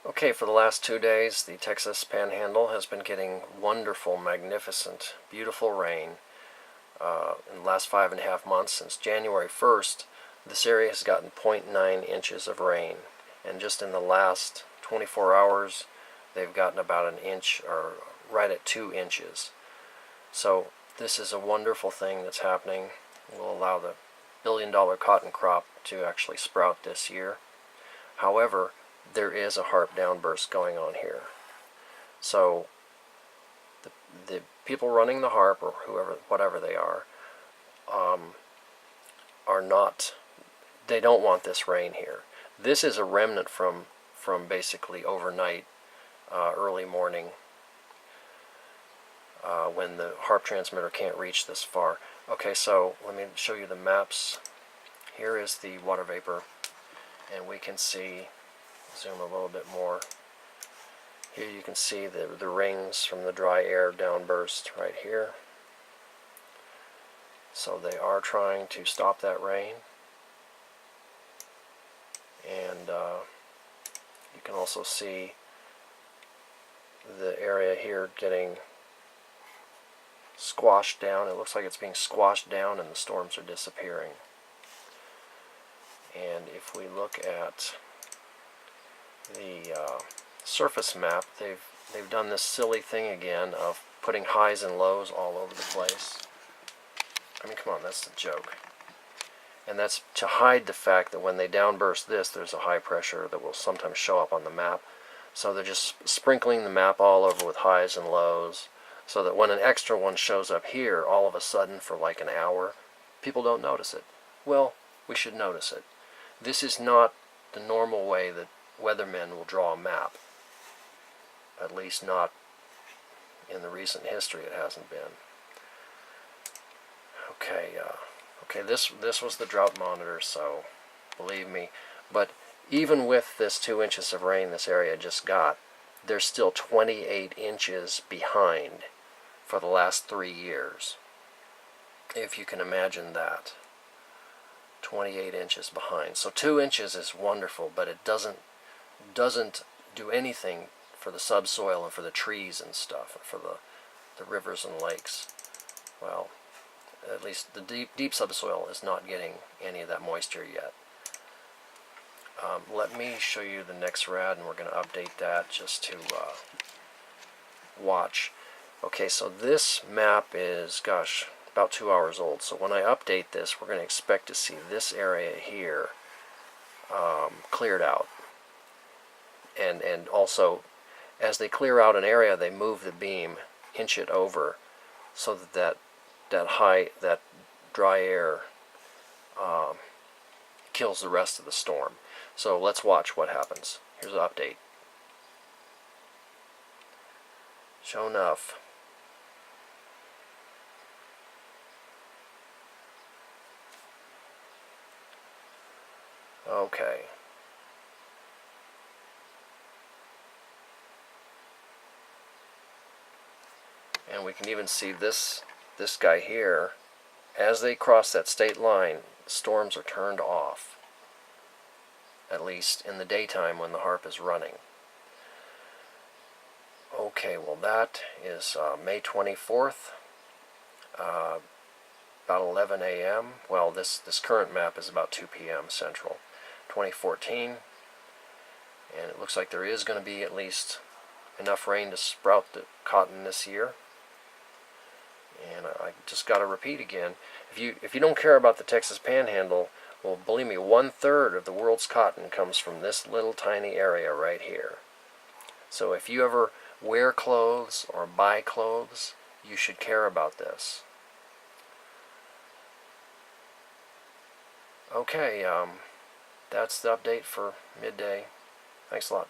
Okay, for the last 2 days, the Texas Panhandle has been getting wonderful, magnificent, beautiful rain. In the last 5.5 months, since January 1st, this area has gotten 0.9 inches of rain. And just in the last 24 hours, they've gotten about an inch, or right at 2 inches. So this is a wonderful thing that's happening. It will allow the billion-dollar cotton crop to actually sprout this year. However, there is a HAARP downburst going on here. So the people running the HAARP, or whatever they are not, they don't want this rain here. This is a remnant from basically overnight, early morning, when the HAARP transmitter can't reach this far. Okay, so let me show you the maps. Here is the water vapor, and we can see, zoom a little bit more. Here you can see the rings from the dry air downburst right here. So they are trying to stop that rain. And you can also see the area here getting squashed down. It looks like it's being squashed down and the storms are disappearing. And if we look at the surface map, they've done this silly thing again of putting highs and lows all over the place. I mean, come on, that's a joke. And that's to hide the fact that when they downburst this, there's a high pressure that will sometimes show up on the map. So they're just sprinkling the map all over with highs and lows, so that when an extra one shows up here, all of a sudden for like an hour, people don't notice it. Well, we should notice it. This is not the normal way that weathermen will draw a map. At least not in the recent history, it hasn't been. Okay, this was the drought monitor, so believe me. But even with this 2 inches of rain this area just got, they're still 28 inches behind for the last 3 years. If you can imagine that. 28 inches behind. So 2 inches is wonderful, but it doesn't do anything for the subsoil and for the trees and stuff, and for the rivers and lakes. Well, at least the deep subsoil is not getting any of that moisture yet. Let me show you the NexRad, and we're going to update that just to watch. Okay, so this map is, gosh, about 2 hours old. So when I update this, we're going to expect to see this area here cleared out. And also, as they clear out an area, they move the beam, inch it over, so that that dry air kills the rest of the storm. So let's watch what happens. Here's an update. Sure enough. Okay. And we can even see this guy here. As they cross that state line, storms are turned off. At least in the daytime when the HAARP is running. Okay, well that is May 24th, about 11 a.m. Well, this current map is about 2 p.m. Central, 2014. And it looks like there is going to be at least enough rain to sprout the cotton this year. And I just got to repeat again, if you don't care about the Texas Panhandle, well, believe me, 1/3 of the world's cotton comes from this little tiny area right here. So if you ever wear clothes or buy clothes, you should care about this. Okay, that's the update for midday. Thanks a lot.